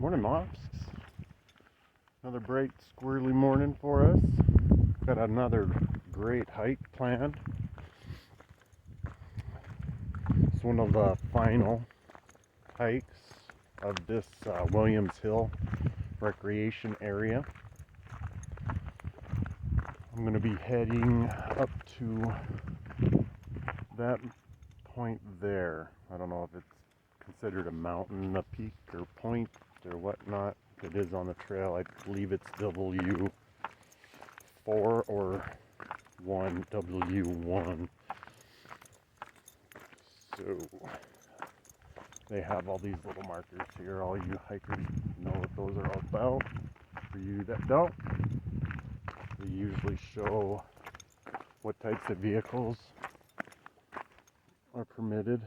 Morning, Mops. Another bright, squirrely morning for us. Got another great hike planned. It's one of the final hikes of this Williams Hill recreation area. I'm going to be heading up to that point there. I don't know if it's considered a mountain, a peak, or point, or whatnot. It is on the trail. I believe it's W4 or 1, W1. So they have all these little markers here. All you hikers know what those are all about. For you that don't, they usually show what types of vehicles are permitted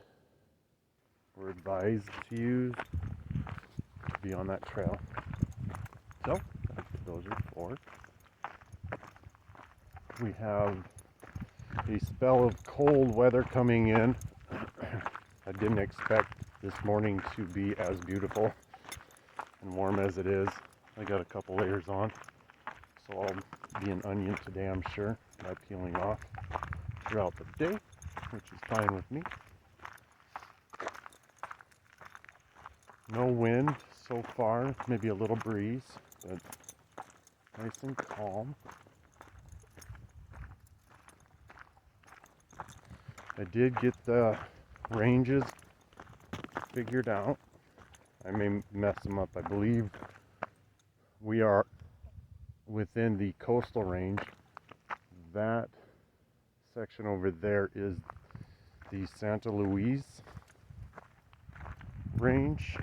or advised to use to be on that trail. So that's what those are for. We have a spell of cold weather coming in. I didn't expect this morning to be as beautiful and warm as it is. I got a couple layers on, so I'll be an onion today, I'm sure, by peeling off throughout the day, which is fine with me. No wind so far, maybe a little breeze, but nice and calm. I did get the ranges figured out. I may mess them up. I believe we are within the coastal range. That section over there is the Santa Luis range,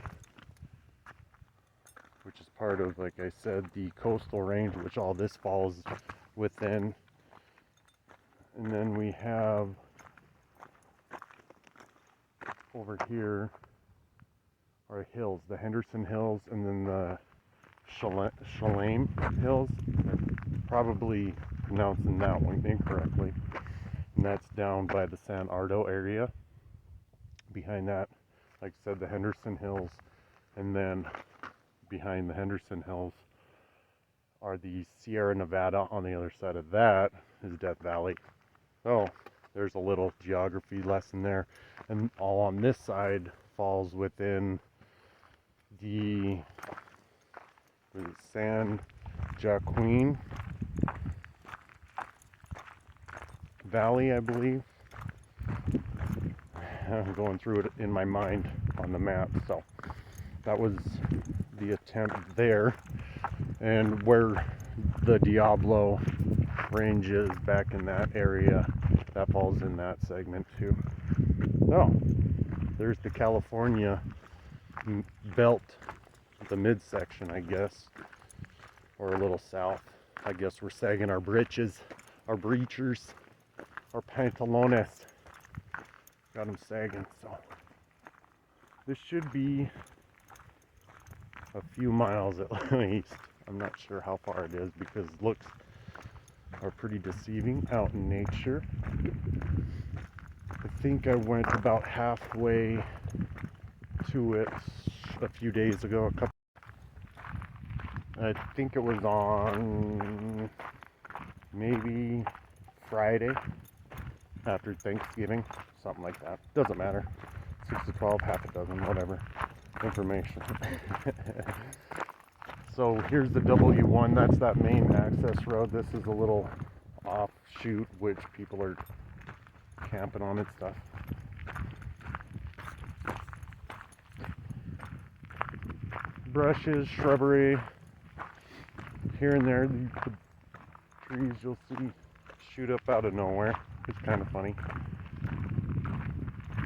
which is part of, like I said, the coastal range, which all this falls within. And then we have over here are hills, the Henderson Hills, and then the Shalem Hills. I'm probably pronouncing that one incorrectly. And that's down by the San Ardo area. Behind that, like I said, the Henderson Hills, and then behind the Henderson Hills are the Sierra Nevada. On the other side of that is Death Valley. So there's a little geography lesson there. And all on this side falls within the San Joaquin Valley, I believe. I'm going through it in my mind on the map, so that was the attempt there. And where the Diablo range is back in that area, that falls in that segment too. So there's the California belt, the midsection, I guess, or a little south. I guess we're sagging our breeches, our breechers, our pantalones. Got them sagging, so this should be a few miles at least. I'm not sure how far it is because looks are pretty deceiving out in nature. I think I went about halfway to it a few days ago. I think it was on maybe Friday after Thanksgiving, something like that. Doesn't matter. 6 to 12, half a dozen, whatever information. So here's the W1. That's that main access road. This is a little offshoot which people are camping on and stuff. Brushes, shrubbery here and there. The trees you'll see shoot up out of nowhere. It's kind of funny.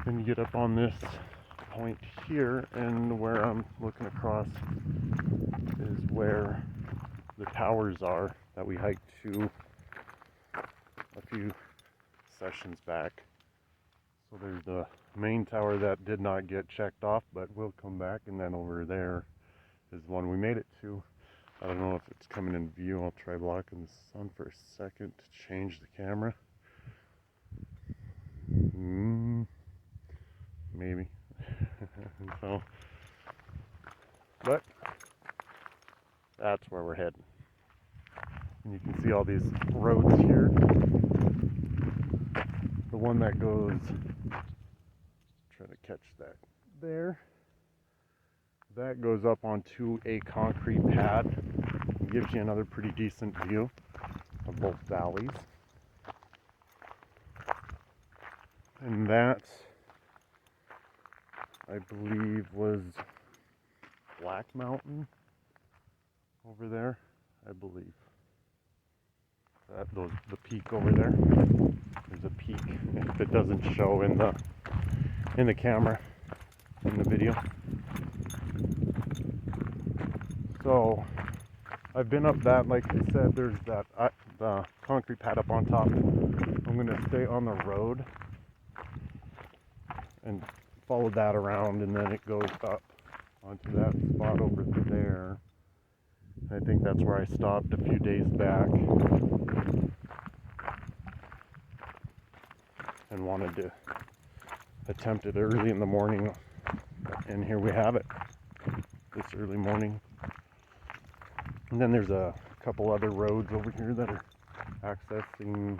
Then you get up on this point here, and where I'm looking across is where the towers are that we hiked to a few sessions back. So there's the main tower that did not get checked off, but will come back, and then over there is the one we made it to. I don't know if it's coming in view. I'll try blocking the sun for a second to change the camera. Maybe. So, but That's where we're heading. And you can see all these roads here. The one that goes, try to catch that there. That goes up onto a concrete pad. It gives you another pretty decent view of both valleys. And that, I believe, was Black Mountain over there, I believe. The peak over there. There's a peak. If it doesn't show in the camera, in the video. So I've been up that, like I said, there's that the concrete pad up on top. I'm gonna stay on the road and follow that around, and then it goes up onto that spot over there. I think that's where I stopped a few days back and wanted to attempt it early in the morning, and here we have it, this early morning. And then there's a couple other roads over here that are accessing,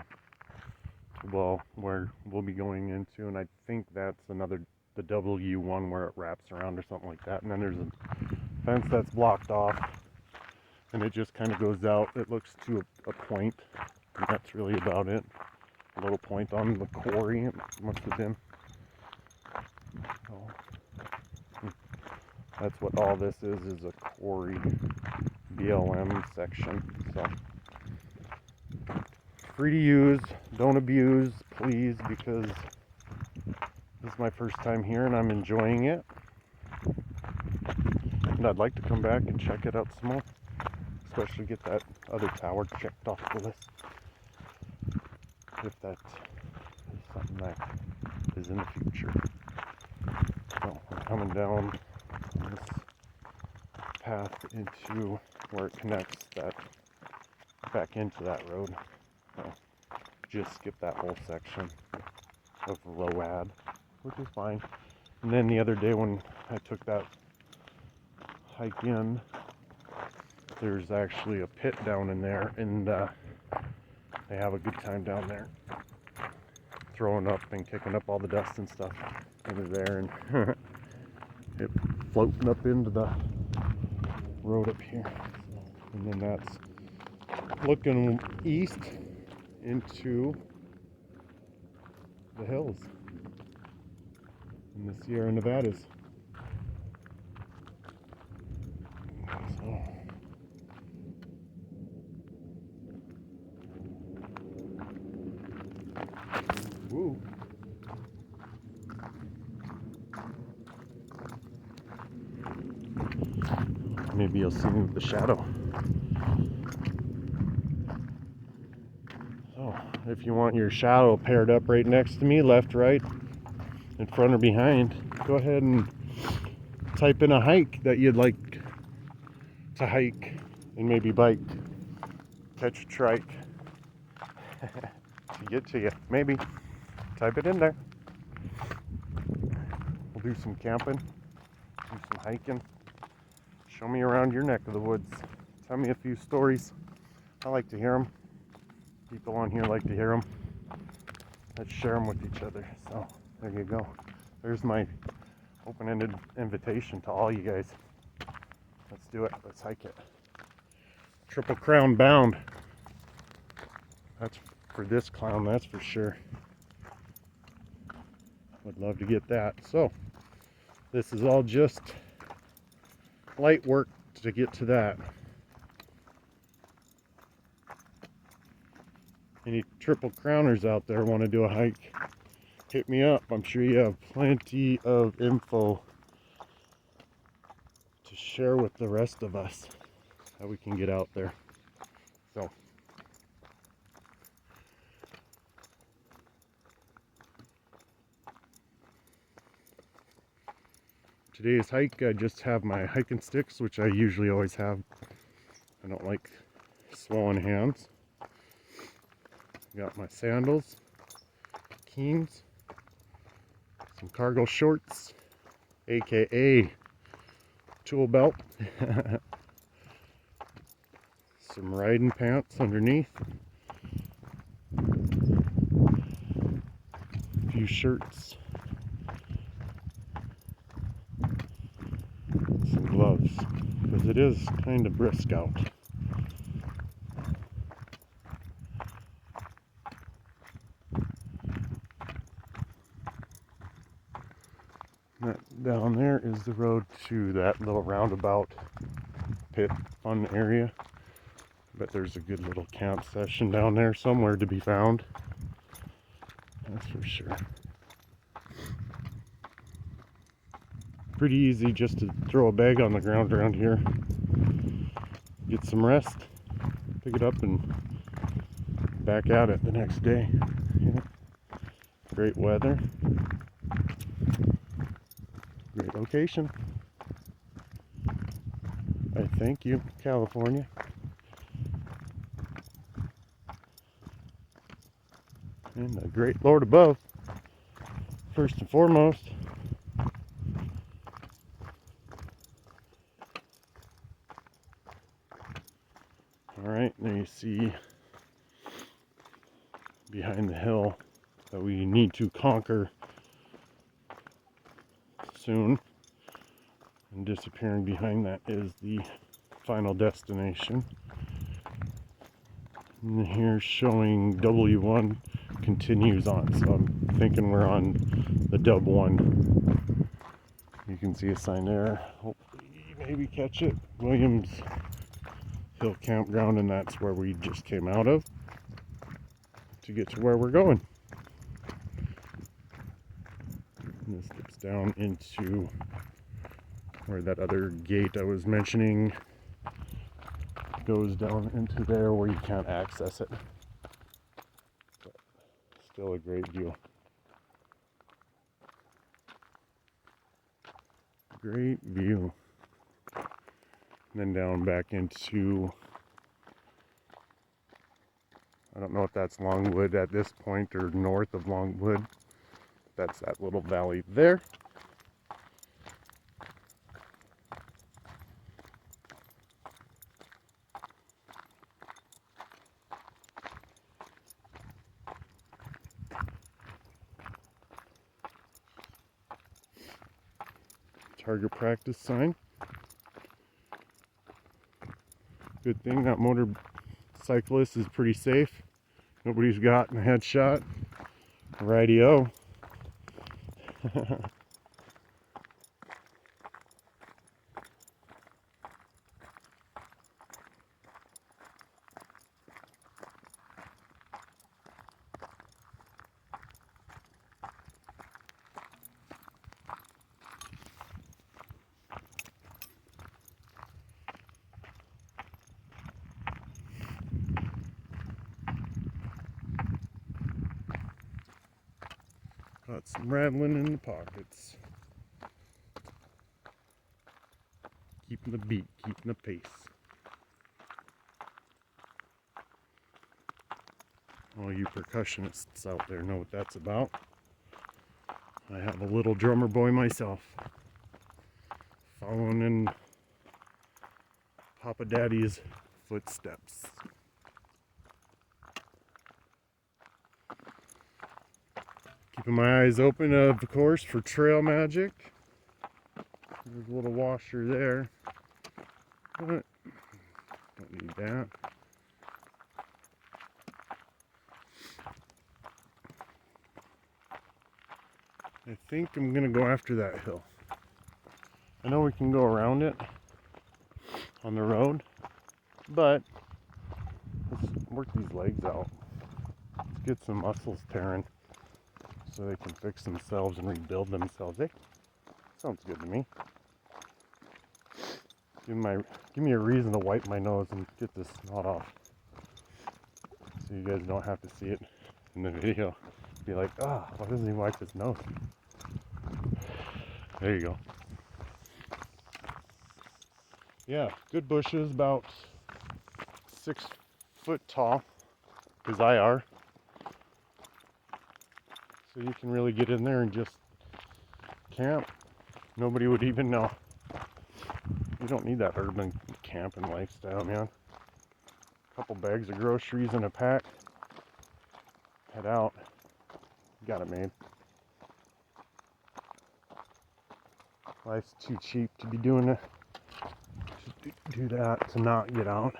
well, where we'll be going into, and I think that's the W1 where it wraps around or something like that. And then there's a fence that's blocked off, and it just kind of goes out. It looks to a point, and that's really about it. A little point on the quarry, it must have been. So, that's what all this is a quarry BLM section. So free to use, don't abuse, please, because this is my first time here and I'm enjoying it. And I'd like to come back and check it out some more, especially get that other tower checked off the list, if that is something that is in the future. So I'm coming down this path into where it connects that back into that road. So just skip that whole section of ROAD, which is fine. And then the other day when I took that hike in, there's actually a pit down in there, and they have a good time down there, throwing up and kicking up all the dust and stuff into there, and it floating up into the road up here. And then that's looking east into the hills in the Sierra Nevadas. So, woo. Maybe you'll see the shadow. So, if you want your shadow paired up right next to me, left, right, in front or behind, go ahead and type in a hike that you'd like to hike and maybe bike, catch a trike to get to you. Maybe type it in there. We'll do some camping, do some hiking. Show me around your neck of the woods. Tell me a few stories. I like to hear them. People on here like to hear them. Let's share them with each other. So there you go. There's my open-ended invitation to all you guys. Let's do it. Let's hike it. Triple Crown bound. That's for this clown, that's for sure. Would love to get that. So this is all just light work to get to that. Any Triple Crowners out there want to do a hike, hit me up. I'm sure you have plenty of info to share with the rest of us, how we can get out there. So today's hike, I just have my hiking sticks, which I usually always have. I don't like swollen hands. Got my sandals, Keens, some cargo shorts, aka tool belt, Some riding pants underneath. A few shirts. Some gloves. Because it is kind of brisk out. That down there is the road to that little roundabout pit fun area. But there's a good little camp session down there somewhere to be found. That's for sure. Pretty easy just to throw a bag on the ground around here. Get some rest, pick it up, and back at it the next day. Yeah. Great weather. Great location. I thank you, California. And the great Lord above, first and foremost. Alright, there you see behind the hill that we need to conquer soon. And disappearing behind that is the final destination. And here's showing W1 continues on, so I'm thinking we're on the Dub 1. You can see a sign there. Hopefully, maybe catch it. Williams Hill Campground, and that's where we just came out of to get to where we're going. And this dips down into where that other gate I was mentioning goes down into there where you can't access it. But still a great view. Great view. And then down back into, I don't know if that's Longwood at this point or north of Longwood. That's that little valley there. Target practice sign. Good thing that motorcyclist is pretty safe. Nobody's gotten a headshot. Rightio. Got some rattling in the pockets. Keeping the beat, keeping the pace. All you percussionists out there know what that's about. I have a little drummer boy myself, following in Papa Daddy's footsteps. Keeping my eyes open, of course, for trail magic. There's a little washer there, but don't need that. I think I'm gonna go after that hill. I know we can go around it on the road, but let's work these legs out. Let's get some muscles tearing so they can fix themselves and rebuild themselves. Hey, sounds good to me. Give me a reason to wipe my nose and get this snot off, so you guys don't have to see it in the video. Be like, ah, why doesn't he wipe his nose? There you go. Yeah, good bushes, about 6 foot tall, because I are. So you can really get in there and just camp. Nobody would even know. You don't need that urban camping lifestyle, man. couple bags of groceries in a pack. Head out. Got it made. Life's too cheap to be doing it. Just do that to not get out.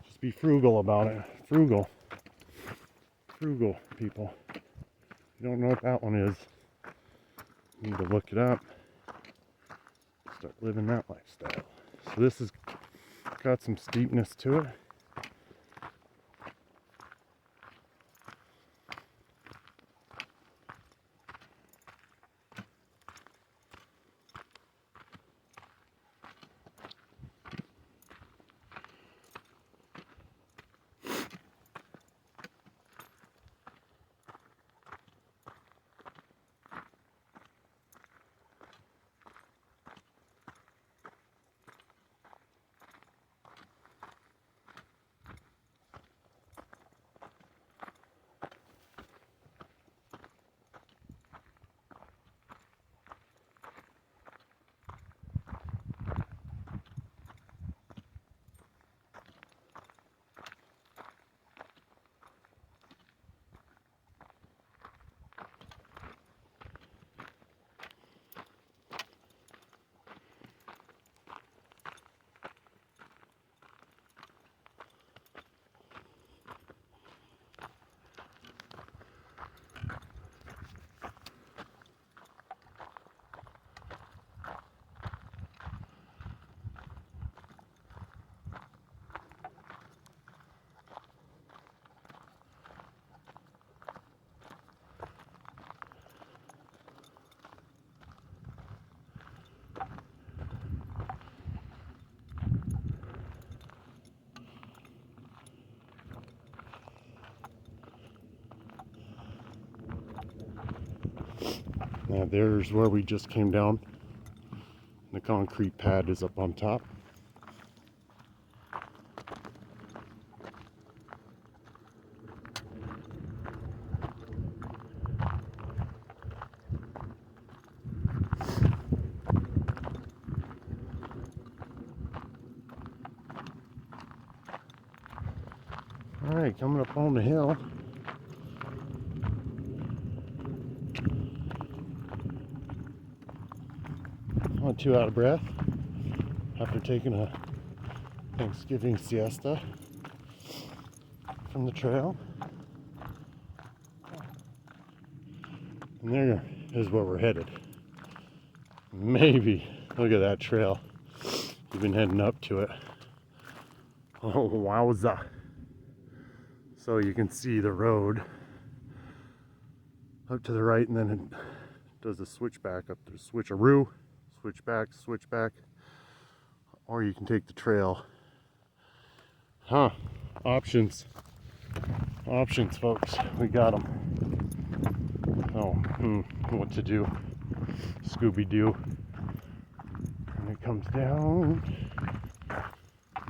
Just be frugal about it. Frugal. Frugal, people. If you don't know what that one is, you need to look it up. Start living that lifestyle. So this has got some steepness to it. Now there's where we just came down. The concrete pad is up on top. Alright, coming up on the hill. Not too out of breath after taking a Thanksgiving siesta from the trail. And there is where we're headed. Maybe. Look at that trail. We've been heading up to it. Oh, wowza. So you can see the road up to the right, and then it does a switchback up to the switcheroo. Switch back, or you can take the trail. Options, folks. We got them. Oh, what to do? Scooby-Doo. And it comes down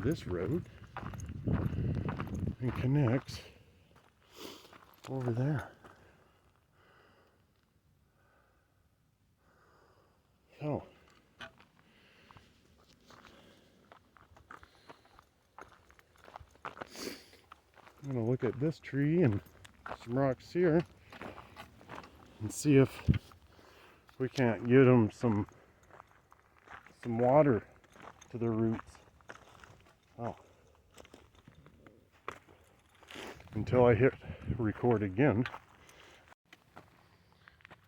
this road and connects over there. So I'm gonna look at this tree and some rocks here and see if we can't get them some water to their roots. Oh, until I hit record again.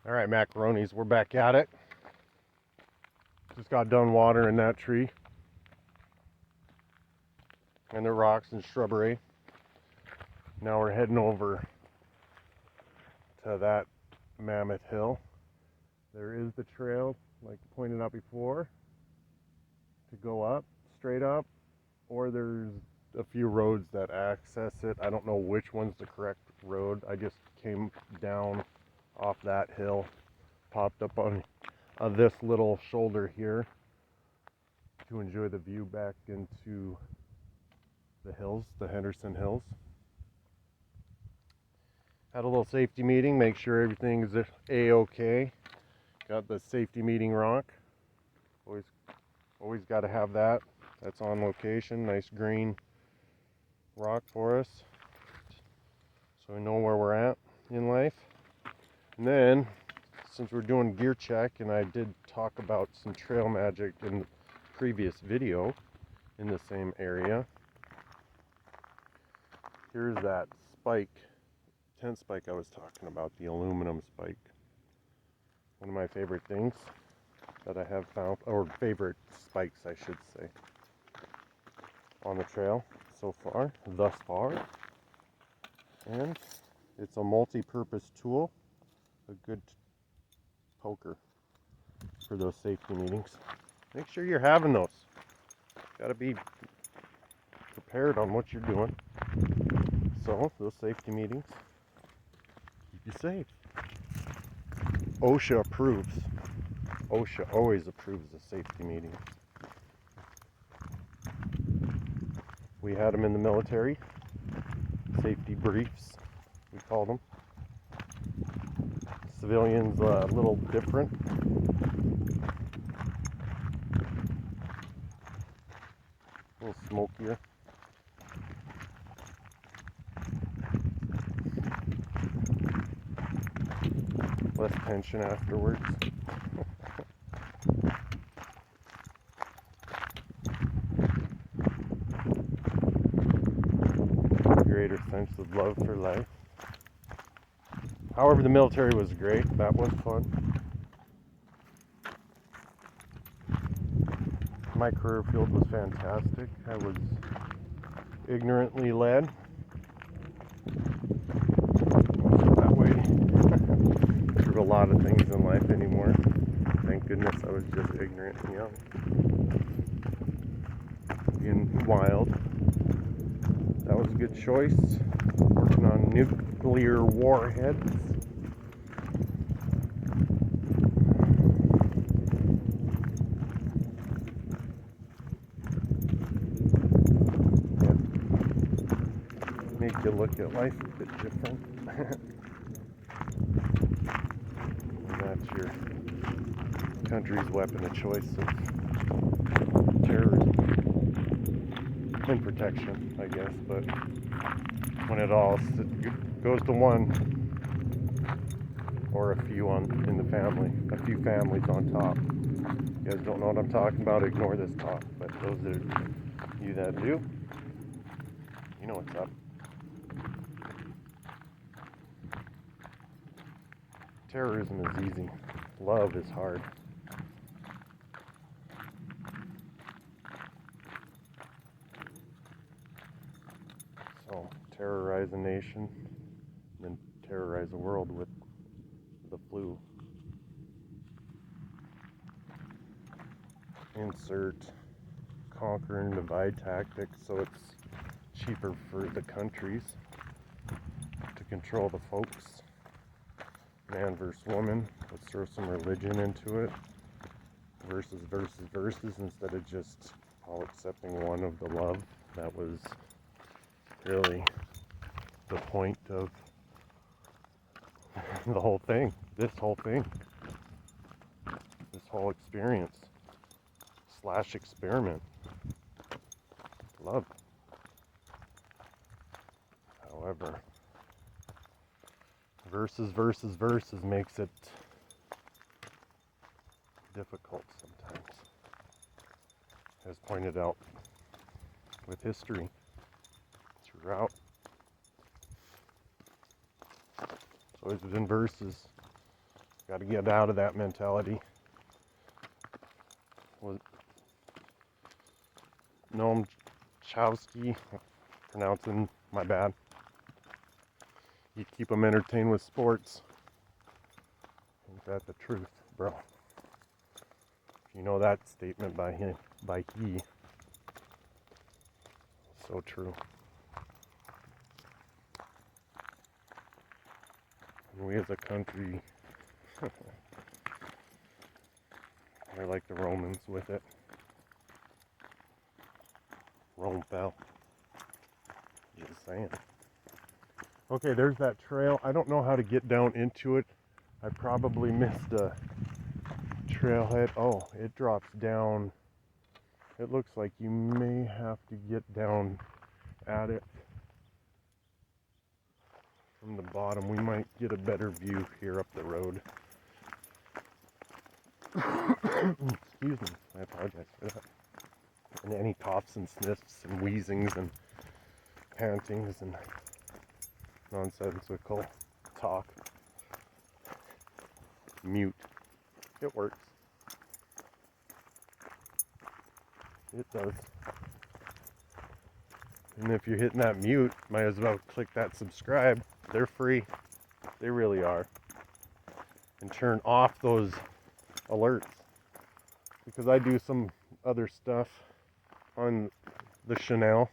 All right, macaronis, we're back at it. Just got done watering that tree and the rocks and shrubbery. Now we're heading over to that mammoth hill. There is the trail, like pointed out before, to go up, straight up, or there's a few roads that access it. I don't know which one's the correct road. I just came down off that hill, popped up on this little shoulder here to enjoy the view back into the hills, the Henderson Hills. Had a little safety meeting, make sure everything is a-okay. Got the safety meeting rock. Always got to have that. That's on location, nice green rock for us so we know where we're at in life. And then, since we're doing gear check, and I did talk about some trail magic in the previous video in the same area, here's that spike, tent spike I was talking about, the aluminum spike. One of my favorite things that I have found, or favorite spikes I should say, on the trail so far, thus far. And it's a multi-purpose tool, a good poker for those safety meetings. Make sure you're having those. Got to be prepared on what you're doing. So those safety meetings keep you safe. OSHA approves. OSHA always approves the safety meetings. We had them in the military. Safety briefs, we call them. Civilians a little different. A little smokier. Less tension afterwards. Greater sense of love for life. However, the military was great. That was fun. My career field was fantastic. I was ignorantly led. That way through a lot of things in life anymore. Thank goodness I was just ignorant and young. Being wild. That was a good choice. Working on nuclear warheads. Make you look at life a bit different. And that's your country's weapon of choice of terrorism and protection, I guess. But when it all goes to one or a few in the family, a few families on top. You guys don't know what I'm talking about, ignore this talk. But those of you that do, you know what's up. Terrorism is easy. Love is hard. So, terrorize a nation, then terrorize the world with the flu. Insert conquer and divide tactics so it's cheaper for the countries to control the folks. Man versus woman, let's throw some religion into it. Versus instead of just all accepting one of the love. That was really the point of the whole thing. This whole experience / experiment. Love. However, versus makes it difficult sometimes, as pointed out with history throughout. It's always been versus. Got to get out of that mentality. Noam Chomsky, pronouncing my bad. You keep them entertained with sports. Ain't that the truth, bro? If you know that statement by he, so true. And we as a country are like the Romans with it. Rome fell. Just saying. Okay, there's that trail. I don't know how to get down into it. I probably missed a trailhead. Oh, it drops down. It looks like you may have to get down at it from the bottom. We might get a better view here up the road. Excuse me, I apologize for that. And any coughs and sniffs and wheezings and pantings and nonsensical talk. Mute. It works. It does. And if you're hitting that mute, might as well click that subscribe. They're free. They really are. And turn off those alerts. Because I do some other stuff on the Chanel.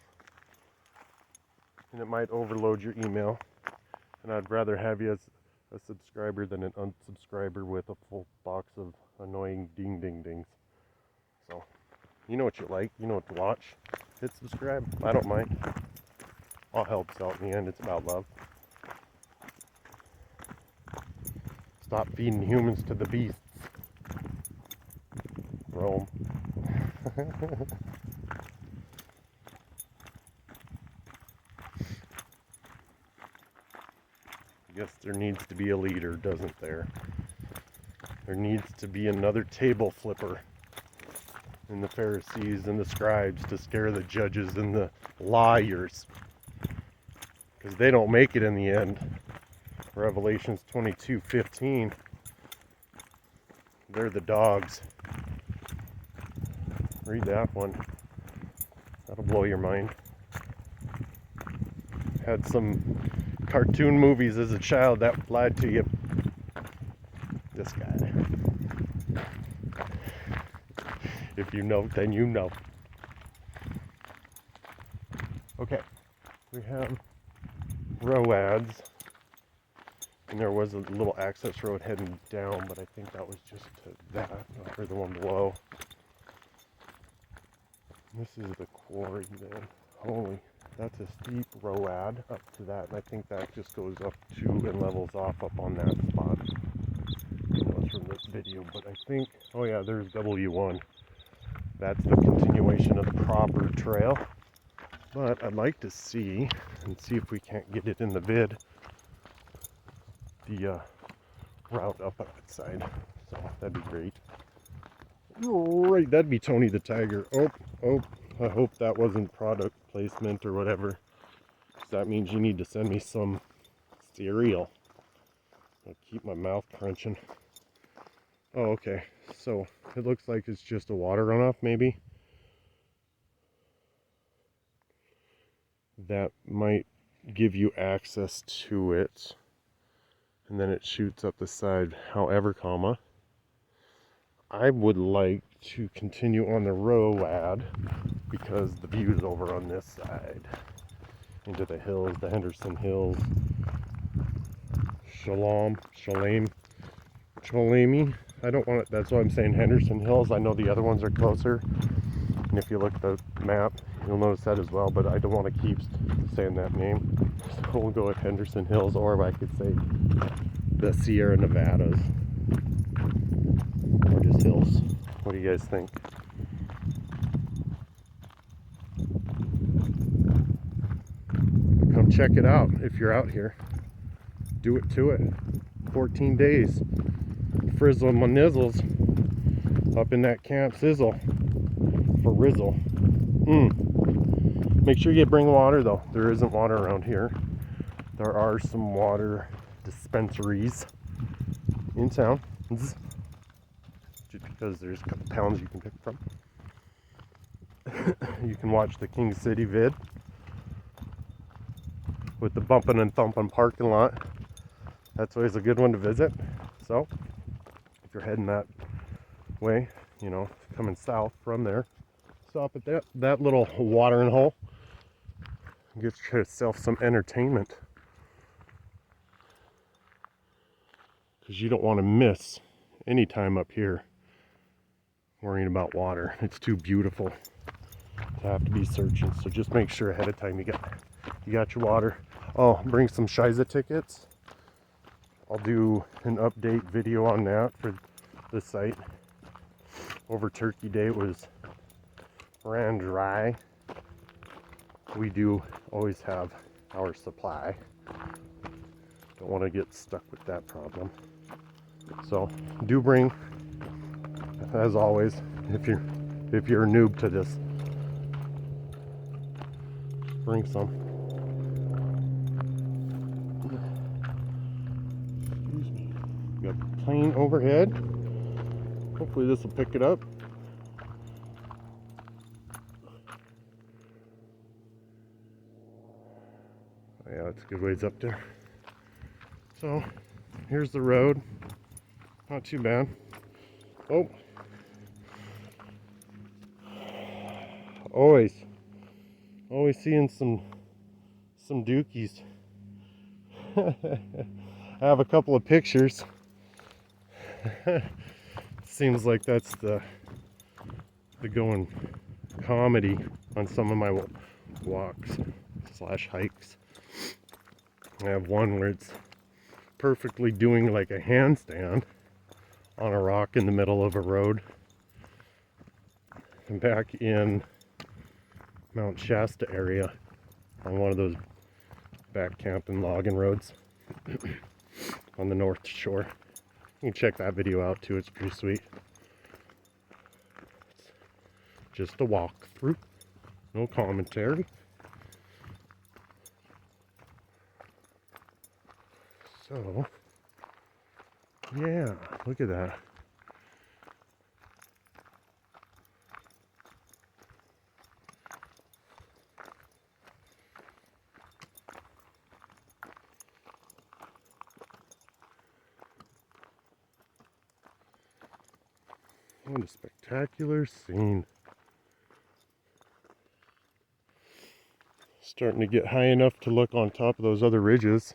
And it might overload your email. And I'd rather have you as a subscriber than an unsubscriber with a full box of annoying ding ding dings. So, you know what you like, you know what to watch. Hit subscribe. I don't mind. All helps out in the end. It's about love. Stop feeding humans to the beasts. Rome. I guess there needs to be a leader, doesn't there? There needs to be another table flipper in the Pharisees and the scribes to scare the judges and the lawyers. Because they don't make it in the end. Revelations 22:15. They're the dogs. Read that one. That'll blow your mind. Had some cartoon movies as a child that lied to you. This guy. If you know, then you know. Okay, we have roads, and there was a little access road heading down, but I think that was just to that, or the one below. This is the quarry, man. Holy, that's a steep road up to that, and I think that just goes up to and levels off up on that spot. I know it's from this video, but I think, oh yeah, there's W1. That's the continuation of the proper trail. But I'd like to see, and see if we can't get it in the vid, the route up that side. So that'd be great. Right, that'd be Tony the Tiger. Oh, I hope that wasn't product placement or whatever. Because that means you need to send me some cereal. I'll keep my mouth crunching. Oh, okay. So it looks like it's just a water runoff, maybe. That might give you access to it. And then it shoots up the side. However, comma, I would like to continue on the road because the view is over on this side. Into the hills, the Henderson Hills. Shalami. I don't want it, that's why I'm saying Henderson Hills. I know the other ones are closer. And if you look at the map, you'll notice that as well, but I don't want to keep saying that name. So we'll go with Henderson Hills, or I could say the Sierra Nevadas. Or just hills. What do you guys think? Come check it out if you're out here. Do it to it. 14 days. Frizzle my nizzles up in that Camp Sizzle for Rizzle. Make sure you bring water though. There isn't water around here. There are some water dispensaries in town. Just because there's a couple towns you can pick from. You can watch the King City vid with the bumping and thumping parking lot. That's always a good one to visit. So if you're heading that way, you know, coming south from there, stop at that little watering hole. Get yourself some entertainment, because you don't want to miss any time up here worrying about water. It's too beautiful to have to be searching. So just make sure ahead of time you got your water. Oh, bring some Shiza tickets. I'll do an update video on that for the site. Over Turkey Day it was ran dry. we do always have our supply. Don't want to get stuck with that problem. So do bring, as always, if you're a noob to this, bring some. Excuse me. We got the plane overhead. Hopefully this will pick it up. Oh, yeah, it's a good ways up there. So here's the road. Not too bad. Oh. Always seeing some dookies. I have a couple of pictures. Seems like that's the going comedy on some of my walks / hikes. I have one where it's perfectly doing like a handstand on a rock in the middle of a road. And back in Mount Shasta area on one of those back camp and logging roads on the North Shore. You can check that video out too, it's pretty sweet. It's just a walkthrough, no commentary. So, yeah, look at that. What a spectacular scene. Starting to get high enough to look on top of those other ridges.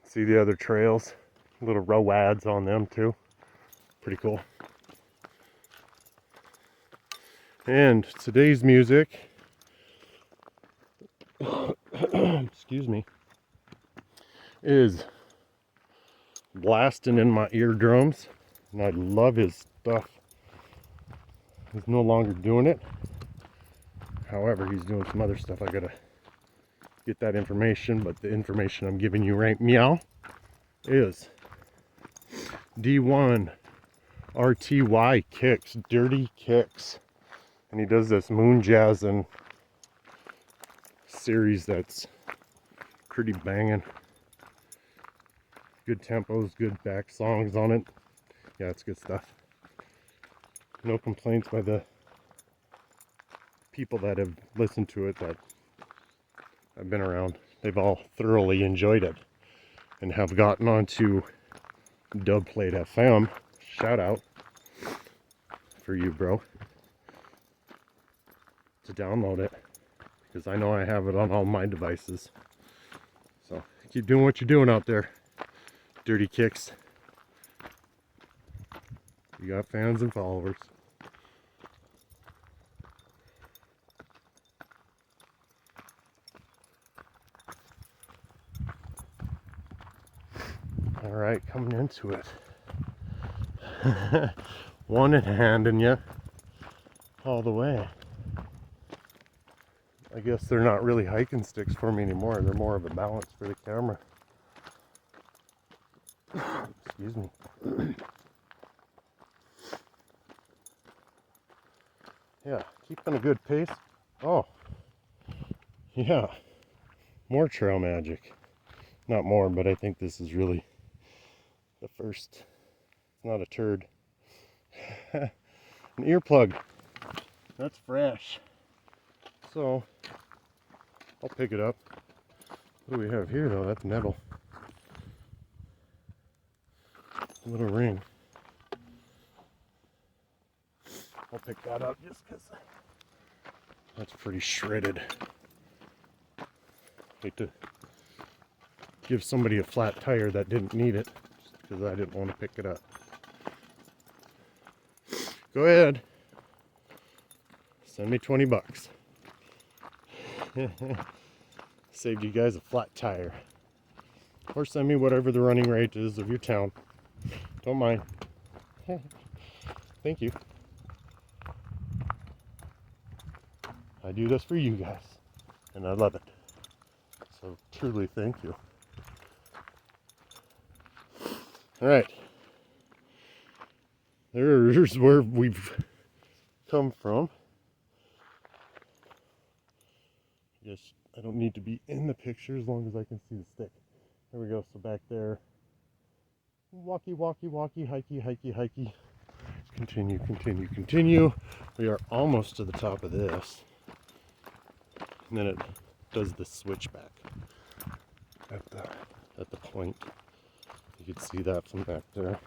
See the other trails. Little roads on them too. Pretty cool. And today's music, excuse me, is blasting in my eardrums. And I love his stuff. He's no longer doing it. However, he's doing some other stuff. I gotta get that information, but the information I'm giving you right meow is D1 RTY kicks, dirty kicks. And he does this moon jazzing series that's pretty banging. Good tempos, good back songs on it. Yeah, it's good stuff. No complaints by the people that have listened to it that I've been around. They've all thoroughly enjoyed it and have gotten onto Dubplate FM. Shout out for you, bro, to download it, because I know I have it on all my devices. So keep doing what you're doing out there, dirty kicks. You got fans and followers. All right, coming into it. One in hand and you all the way. I guess they're not really hiking sticks for me anymore. They're more of a balance for the camera. Excuse me. Yeah, keeping a good pace. Oh, yeah, more trail magic. Not more, but I think this is really the first. It's not a turd. An earplug. That's fresh. So, I'll pick it up. What do we have here though? That's metal. A little ring. I'll pick that up just because that's pretty shredded. Hate to give somebody a flat tire that didn't need it, just because I didn't want to pick it up. Go ahead. Send me 20 bucks. Saved you guys a flat tire. Or send me whatever the running rate is of your town. Don't mind. Thank you. I do this for you guys. and I love it. So truly thank you. All right, there's where we've come from. I guess I don't need to be in the picture as long as I can see the stick. There we go. So back there, walkie, hikey. Continue. We are almost to the top of this. And then it does the switchback at the point. You can see that from back there.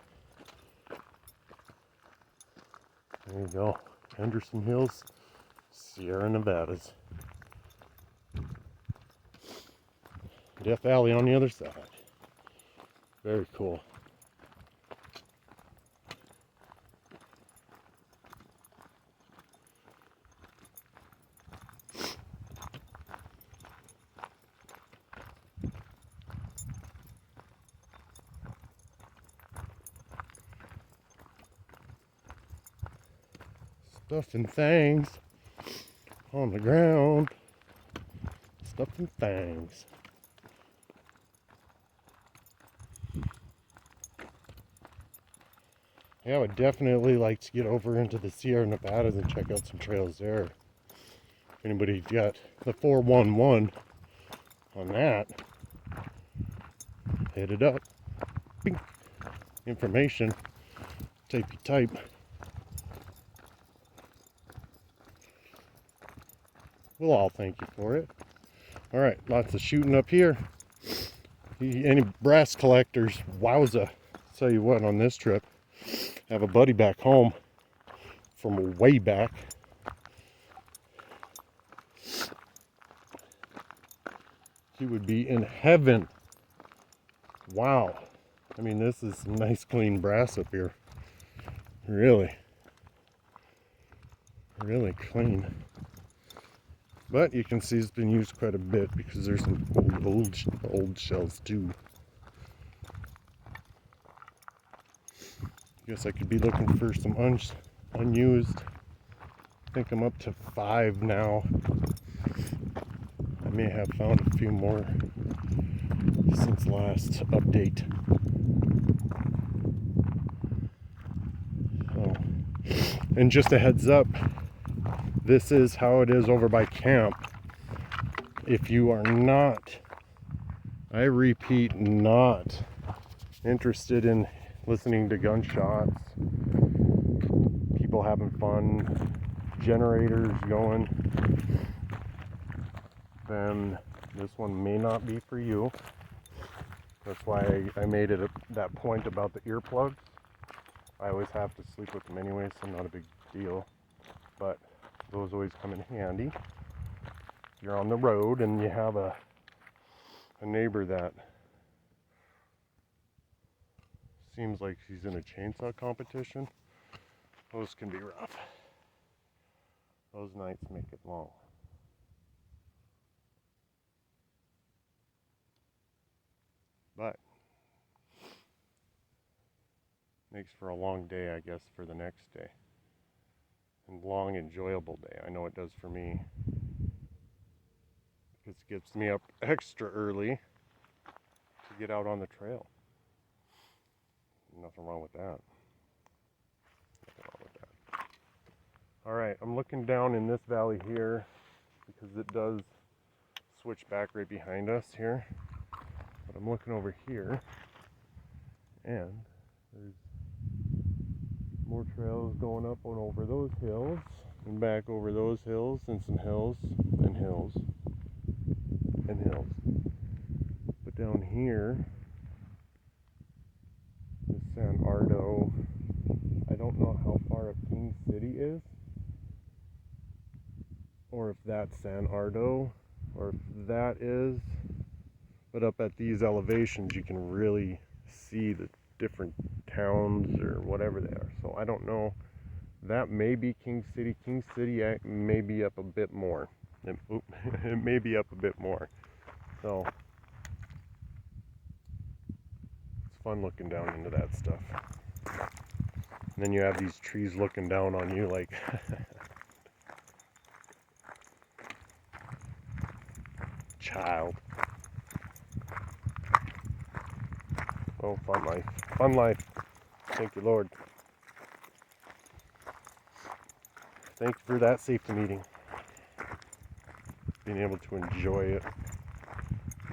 There you go. Henderson Hills, Sierra Nevadas. Death Valley on the other side. Very cool. Stuff and things on the ground. Stuff and things. Yeah, I would definitely like to get over into the Sierra Nevadas and check out some trails there. If anybody's got the 411 on that, hit it up. Bing. Information. Type. We'll all thank you for it. All right, lots of shooting up here. Any brass collectors, wowza. Tell you what, on this trip, I have a buddy back home from way back. He would be in heaven. Wow. I mean, this is some nice clean brass up here. Really clean. But you can see it's been used quite a bit because there's some old shells too. Guess I could be looking for some unused. I think I'm up to 5 now. I may have found a few more since last update. So, and just a heads up, this is how it is over by camp. If you are not, I repeat, not interested in listening to gunshots, people having fun, generators going, then this one may not be for you. That's why I made it that point about the earplugs. I always have to sleep with them anyway, so not a big deal. But those always come in handy. You're on the road and you have a neighbor that seems like she's in a chainsaw competition. Those can be rough. Those nights make it long. But makes for a long day, I guess, for the next day. And long, enjoyable day. I know it does for me. Because it gets me up extra early to get out on the trail. Nothing wrong with that. Alright, I'm looking down in this valley here because it does switch back right behind us here. But I'm looking over here and there's more trails going up and over those hills and back over those hills and some hills and hills and hills. But down here is San Ardo. I don't know how far up King City is, or if that's San Ardo, or if that is. But up at these elevations you can really see the different towns or whatever they are. So I don't know. That may be King City. King City may be up a bit more. It may be up a bit more. So it's fun looking down into that stuff. And then you have these trees looking down on you like child. Oh, fun life. Fun life. Thank you, Lord. Thank you for that safety meeting. Being able to enjoy it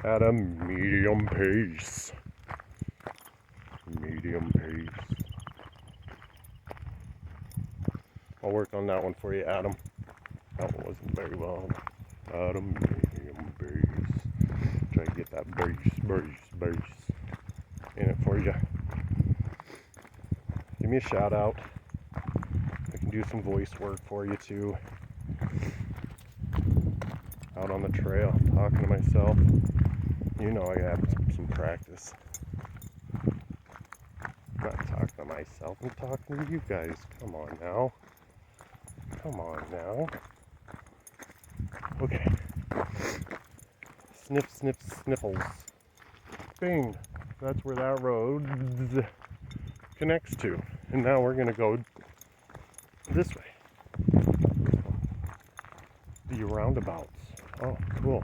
at a medium pace. Medium pace. I'll work on that one for you, Adam. That one wasn't very well. At a medium pace. Try to get that bass in it for you. Give me a shout out. I can do some voice work for you too. Out on the trail, talking to myself. You know I have some practice. I'm not talking to myself, I'm talking to you guys. Come on now. Come on now. Okay. Sniff, sniff, sniffles. Bing. That's where that road connects to. And now we're going to go this way. The roundabouts. Oh, cool.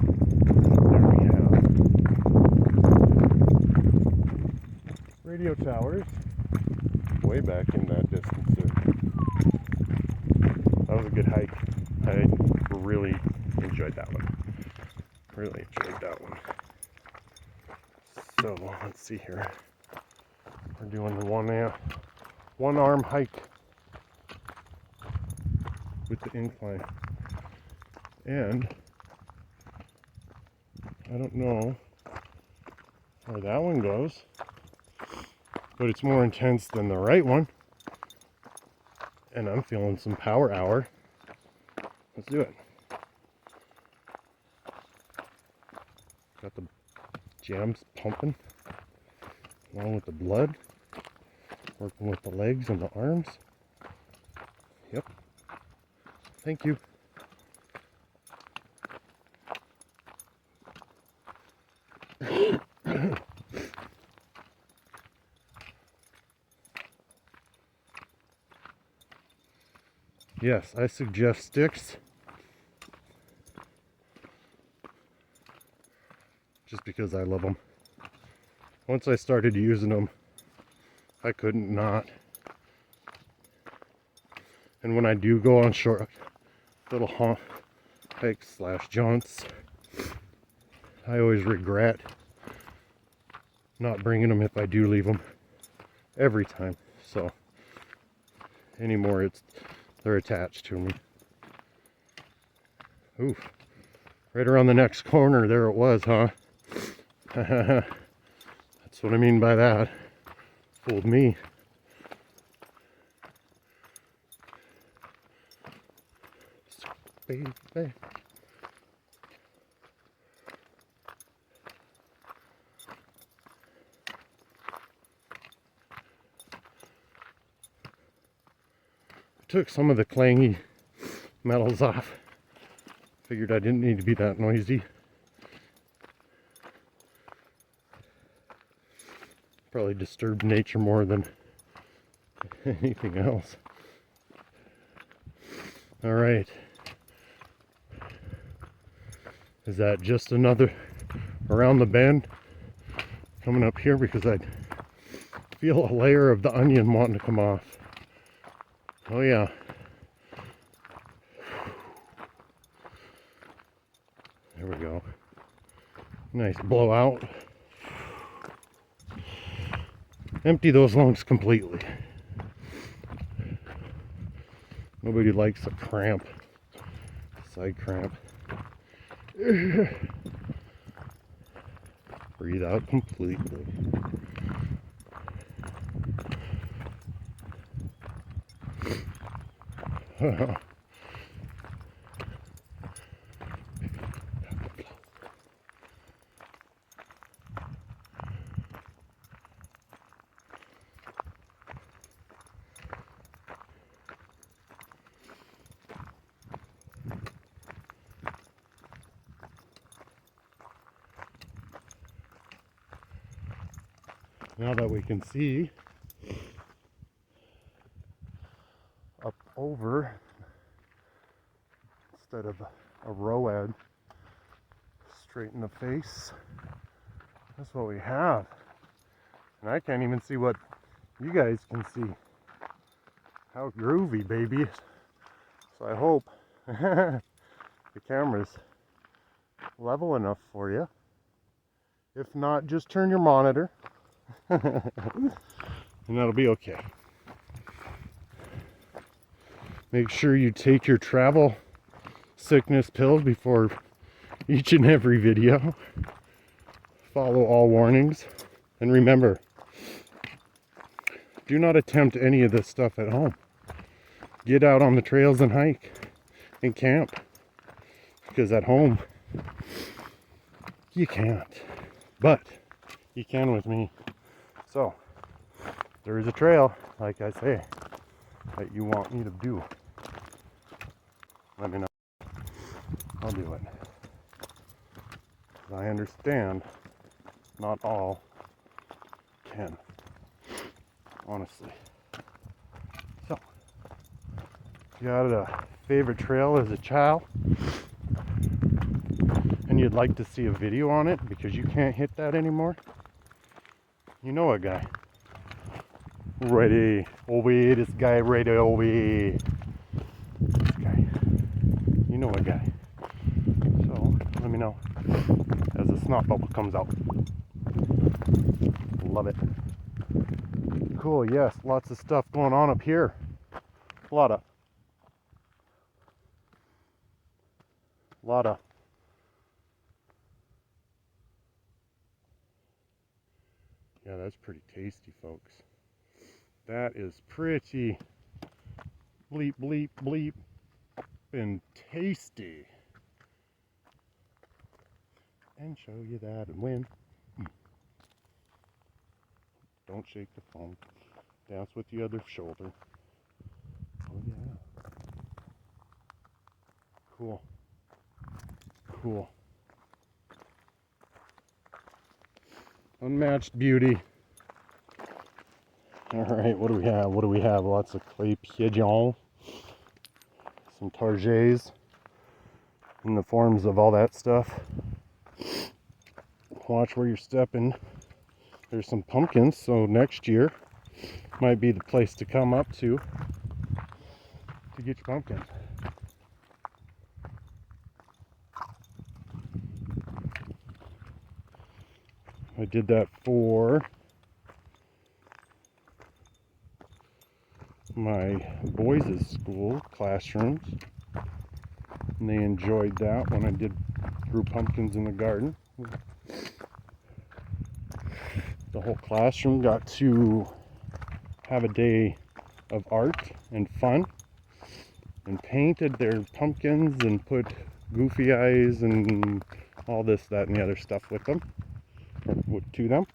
There we have radio towers way back in that distance there. That was a good hike. I really enjoyed that one. Really enjoyed that one. So let's see here. We're doing the one arm hike with the incline. And I don't know where that one goes, but it's more intense than the right one. And I'm feeling some power hour. Let's do it. Got the jams pumping along with the blood, working with the legs and the arms. Yep. Thank you. Yes, I suggest sticks. Just because I love them. Once I started using them, I couldn't not. And when I do go on short little hikes / jaunts, I always regret not bringing them if I do leave them every time. So anymore, they're attached to me. Ooh, right around the next corner there it was, huh? That's what I mean by that. Fooled me. Baby. Took some of the clangy metals off. Figured I didn't need to be that noisy. Probably disturbed nature more than anything else. All right. Is that just another around the bend coming up here? Because I feel a layer of the onion wanting to come off. Oh yeah. There we go. Nice blowout. Empty those lungs completely. Nobody likes a cramp. Side cramp. Breathe out completely. Now that we can see up over, instead of a road straight in the face. That's what we have. And I can't even see what you guys can see. How groovy, baby. So I hope the camera's level enough for you. If not, just turn your monitor. And that'll be okay. Make sure you take your travel sickness pills before each and every video. Follow all warnings. And remember, do not attempt any of this stuff at home. Get out on the trails and hike and camp. Because at home, you can't. But you can with me. So, there is a trail, like I say, that you want me to do. Let me know. I'll do it. I understand not all can. Honestly. So, if you had a favorite trail as a child and you'd like to see a video on it because you can't hit that anymore, you know a guy. Ready, away, this guy ready, away. This guy. You know a guy. So, let me know as the snot bubble comes out. Love it. Cool, yes, lots of stuff going on up here. A lot of. Yeah, that's pretty tasty, folks. That is pretty bleep, bleep, bleep, and tasty. And show you that and win. Don't shake the phone. Dance with the other shoulder. Oh yeah. Cool. Cool. Unmatched beauty. Alright, what do we have? What do we have? Lots of clay pigeons. Some targets in the forms of all that stuff. Watch where you're stepping. There's some pumpkins, so next year might be the place to come up to get your pumpkins. I did that for my boys' school classrooms, and they enjoyed that when I grew pumpkins in the garden. The whole classroom got to have a day of art and fun, and painted their pumpkins and put goofy eyes and all this, that, and the other stuff with them, or to them.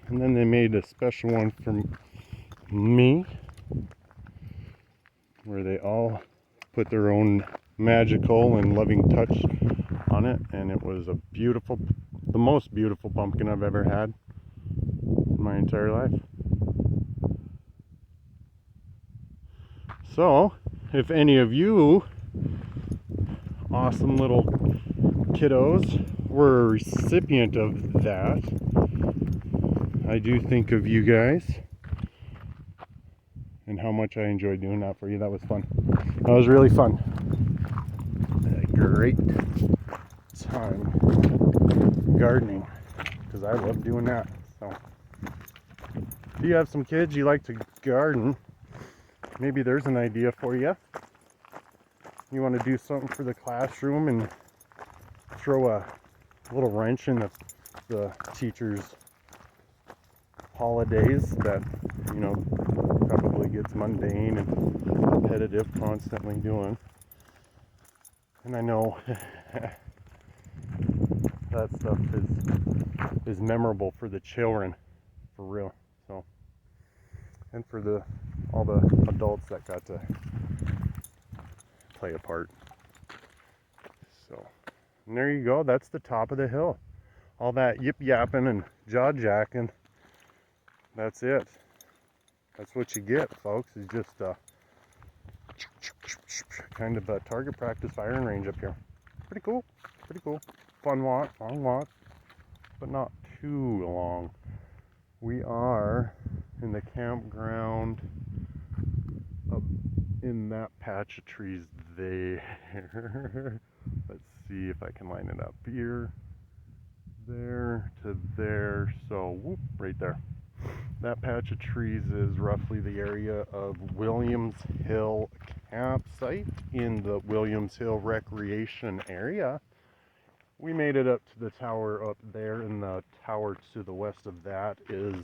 And then they made a special one for me, where they all put their own magical and loving touch on it, and it was the most beautiful pumpkin I've ever had in my entire life. So, if any of you awesome little kiddos were a recipient of that, I do think of you guys and how much I enjoyed doing that for you. That was fun. That was really fun. A great time gardening, because I love doing that. So if you have some kids you like to garden, maybe there's an idea for you. You want to do something for the classroom and throw a little wrench in the teachers' holidays that, you know, probably gets mundane and repetitive constantly doing. And I know that stuff is memorable for the children, for real. So, and for all the adults that got to play a part. So, and there you go. That's the top of the hill. All that yip yapping and jaw jacking. That's it. That's what you get, folks. Is just kind of a target practice firing range up here. pretty cool. Pretty cool. Fun walk, long walk, but not too long. We are in the campground up in that patch of trees there. Let's see if I can line it up here. There to there. So, whoop, right there. That patch of trees is roughly the area of Williams Hill campsite in the Williams Hill recreation area. We made it up to the tower up there, and the tower to the west of that is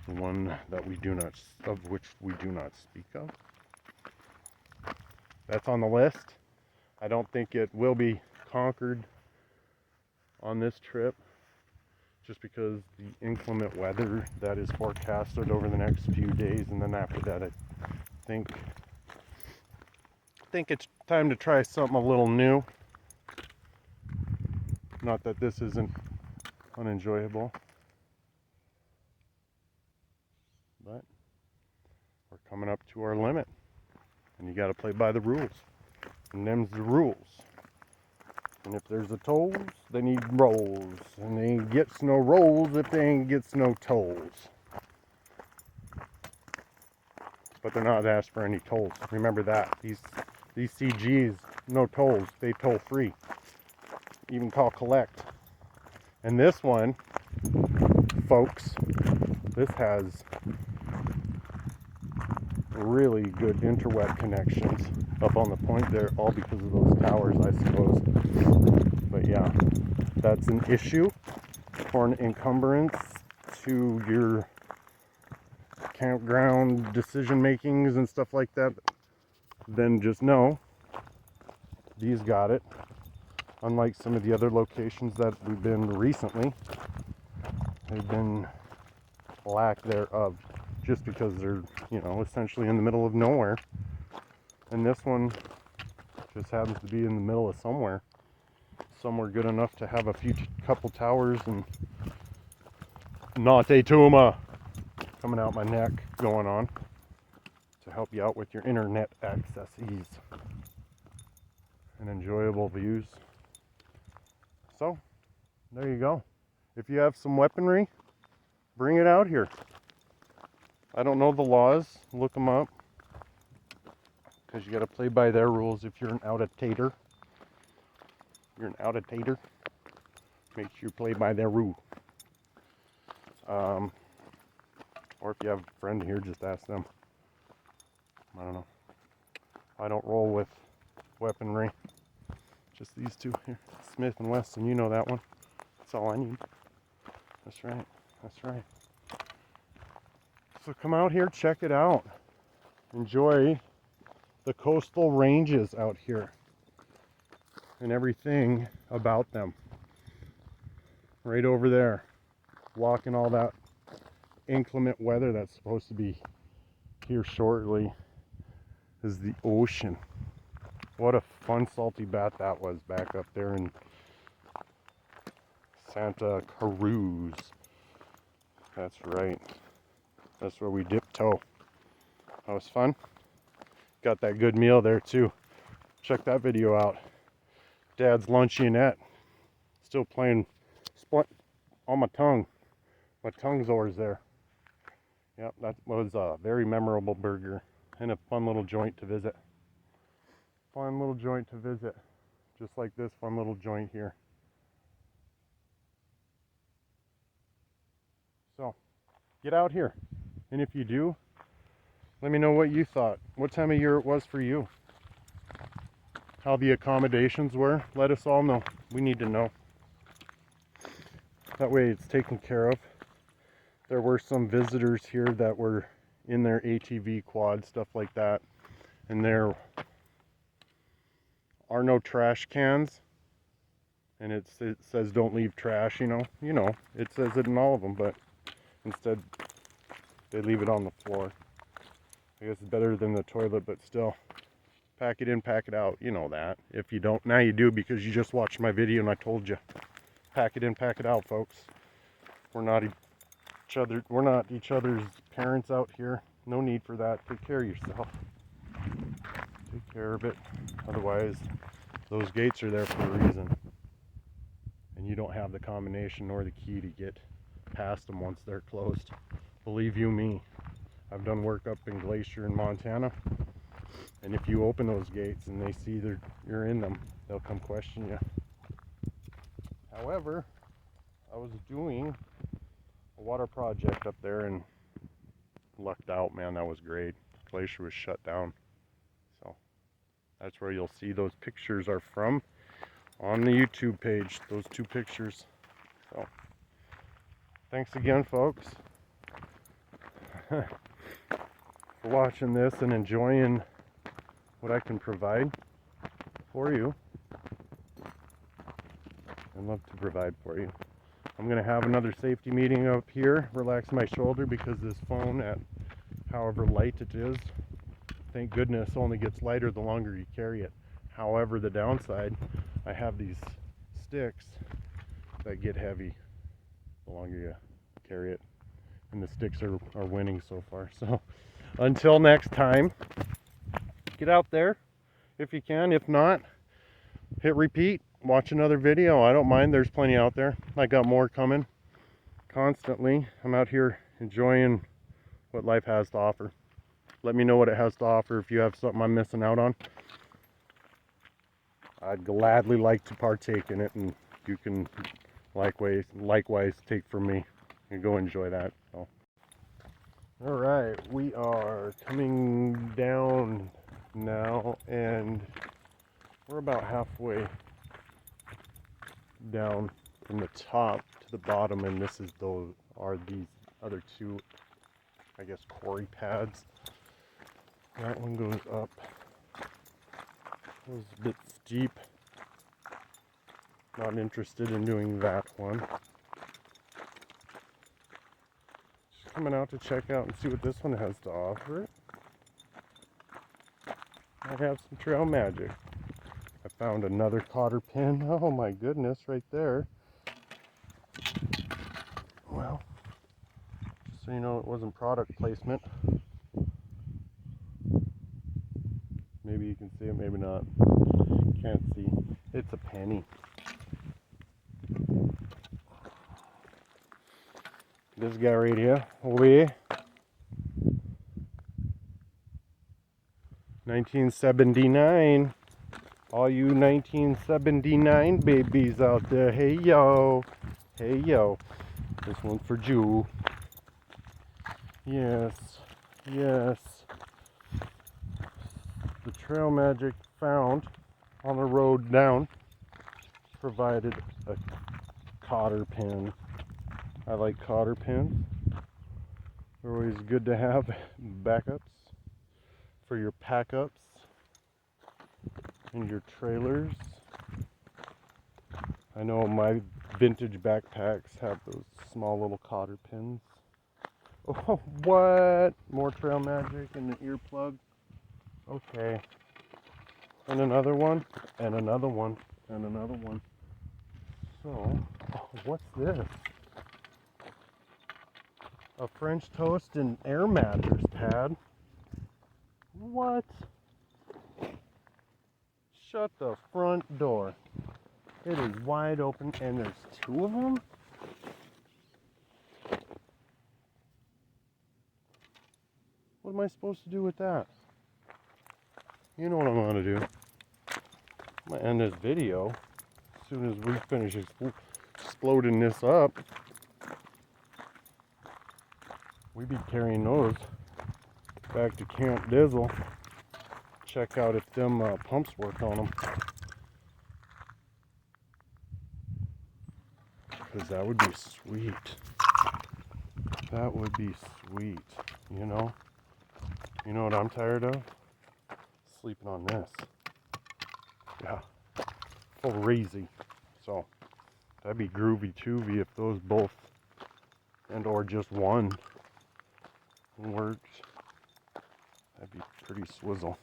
the one that of which we do not speak of. That's on the list. I don't think it will be conquered on this trip, just because the inclement weather that is forecasted over the next few days, and then after that I think it's time to try something a little new. Not that this isn't unenjoyable, but we're coming up to our limit, and you got to play by the rules, and them's the rules. And if there's a tolls, they need rolls, and they ain't gets no rolls if they ain't gets no tolls. But they're not asked for any tolls. Remember that. These CGs, no tolls, they toll free. Even call collect. And this one, folks, this has really good interweb connections up on the point there, all because of those towers, I suppose. But yeah, that's an issue for an encumbrance to your campground decision makings and stuff like that. Then just know these got it. Unlike some of the other locations that we've been recently, they've been lack thereof, just because they're, essentially in the middle of nowhere. And this one just happens to be in the middle of somewhere good enough to have a couple towers and not a tuma coming out my neck going on to help you out with your internet access ease and enjoyable views. So there you go. If you have some weaponry, bring it out here. I don't know the laws, look them up, because you got to play by their rules. If you're an out-of-tater, make sure you play by their rule. Or if you have a friend here, just ask them. I don't know. I don't roll with weaponry. Just these two here, Smith and Wesson. You know that one. That's all I need. That's right. That's right. So come out here, check it out. Enjoy the coastal ranges out here and everything about them. Right over there, walking all that inclement weather that's supposed to be here shortly, is the ocean. What a fun salty bath that was back up there in Santa Cruz. That's right. That's where we dipped toe. That was fun. Got that good meal there too. Check that video out. Dad's luncheonette. Still playing split on my tongue. My tongue's oars there. Yep, that was a very memorable burger and a fun little joint to visit. Fun little joint to visit. Just like this fun little joint here. So, get out here. And if you do, let me know what you thought. What time of year it was for you. How the accommodations were. Let us all know. We need to know. That way it's taken care of. There were some visitors here that were in their ATV quad, stuff like that. And there are no trash cans. And it says don't leave trash, you know. It says it in all of them, but instead they leave it on the floor. I guess it's better than the toilet, but still. Pack it in, pack it out. You know that. If you don't, now you do, because you just watched my video and I told you. Pack it in, pack it out, folks. We're not each other's parents out here. No need for that. Take care of yourself. Take care of it. Otherwise, Those gates are there for a reason. And you don't have the combination nor the key to get past them once they're closed. Believe you me, I've done work up in Glacier in Montana, and if you open those gates and they see you're in them, they'll come question you. However, I was doing a water project up there and lucked out, man. That was great. Glacier was shut down, so that's where you'll see those pictures are from on the YouTube page, those 2 pictures. So thanks again, folks, for watching this and enjoying what I can provide for you and love to provide for you. I'm going to have another safety meeting up here, relax my shoulder, because this phone, at however light it is, thank goodness, only gets lighter the longer you carry it. However, the downside, I have these sticks that get heavy the longer you carry it, and the sticks are winning so far. So until next time, get out there if you can. If not, hit repeat, watch another video. I don't mind, there's plenty out there. I got more coming constantly. I'm out here enjoying what life has to offer. Let me know what it has to offer. If you have something I'm missing out on, I'd gladly like to partake in it, and you can likewise take from me and go enjoy that. So, all right, we are coming down now, and we're about halfway down from the top to the bottom, and these other 2, I guess, quarry pads. That one goes up. It was a bit steep. Not interested in doing that one. Just coming out to check out and see what this one has to offer. I have some trail magic. I found another cotter pin. Oh my goodness, right there. Well, just so you know, it wasn't product placement. Maybe you can see it, maybe not. Can't see. It's a penny. This guy right here, we 1979. All you 1979 babies out there, hey yo, hey yo. This one's for Jew. Yes, yes. The trail magic found on the road down provided a cotter pin. I like cotter pins. They're always good to have backups for your pack-ups and your trailers. I know my vintage backpacks have those small little cotter pins. Oh, what? More trail magic and an earplug. Okay. And another one, and another one, and another one. So, what's this? A French toast and air mattress pad. What? Shut the front door. It is wide open, and there's 2 of them? What am I supposed to do with that? You know what I'm going to do. I'm going to end this video as soon as we finish exploding this up. We be carrying those back to Camp Dizzle. Check out if them pumps work on them. Because that would be sweet. That would be sweet, you know? You know what I'm tired of? Sleeping on this. Yeah, crazy. So, that'd be groovy too, if those both, and or just one, works. That'd be pretty swizzle.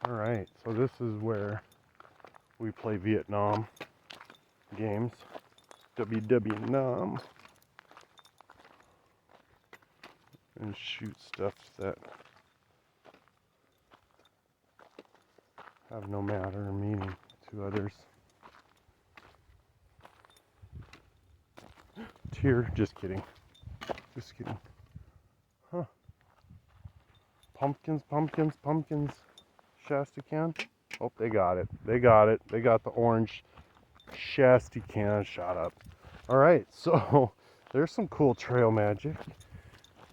Alright, so this is where we play Vietnam games. WW-Nam. And shoot stuff that have no matter or meaning to others. Tear, just kidding. Just kidding. Huh. Pumpkins, pumpkins, pumpkins. Shasta can. Oh, they got it. They got it. They got the orange Shasta can. Shut up. Alright, so there's some cool trail magic.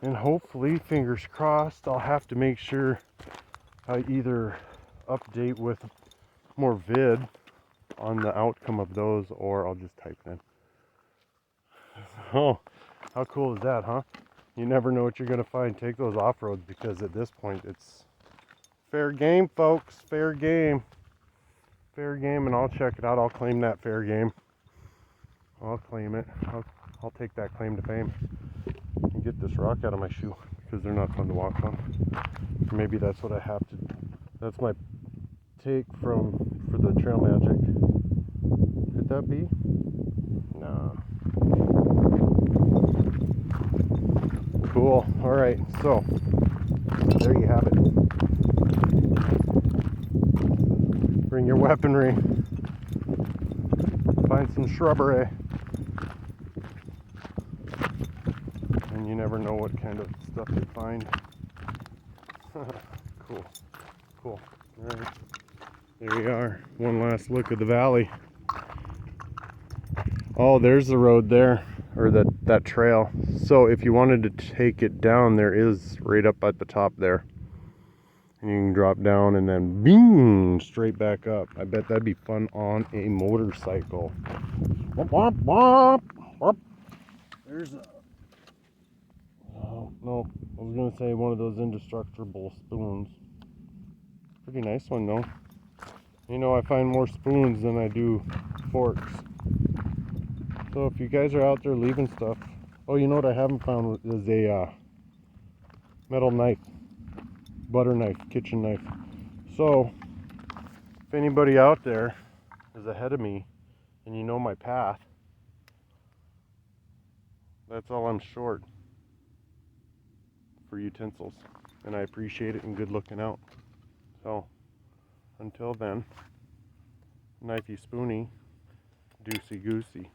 And hopefully, fingers crossed, I'll have to make sure I either update with more vid on the outcome of those, or I'll just type it in. Oh, how cool is that, huh? You never know what you're going to find. Take those off-roads, because at this point it's fair game, folks. Fair game. Fair game, and I'll check it out. I'll claim that fair game. I'll claim it. I'll take that claim to fame and get this rock out of my shoe, because they're not fun to walk on. Maybe that's what I have to. That's my take for the trail magic. Could that be? Nah. Cool. All right. So there you have it. Bring your weaponry. Find some shrubbery. And you never know what kind of stuff you find. Cool. Cool. All right. There we are. One last look at the valley. Oh, there's the road there, or that trail. So if you wanted to take it down, there is right up at the top there. And you can drop down and then bing, straight back up. I bet that'd be fun on a motorcycle. Womp, womp, womp, womp. There's a... Oh, no, I was going to say one of those indestructible spoons. Pretty nice one, though. You know, I find more spoons than I do forks. So if you guys are out there leaving stuff... Oh, you know what I haven't found is a metal knife. Butter knife, kitchen knife. So, if anybody out there is ahead of me and you know my path, that's all I'm short for utensils. And I appreciate it, and good looking out. So, until then, knifey spoony, deucey goosey.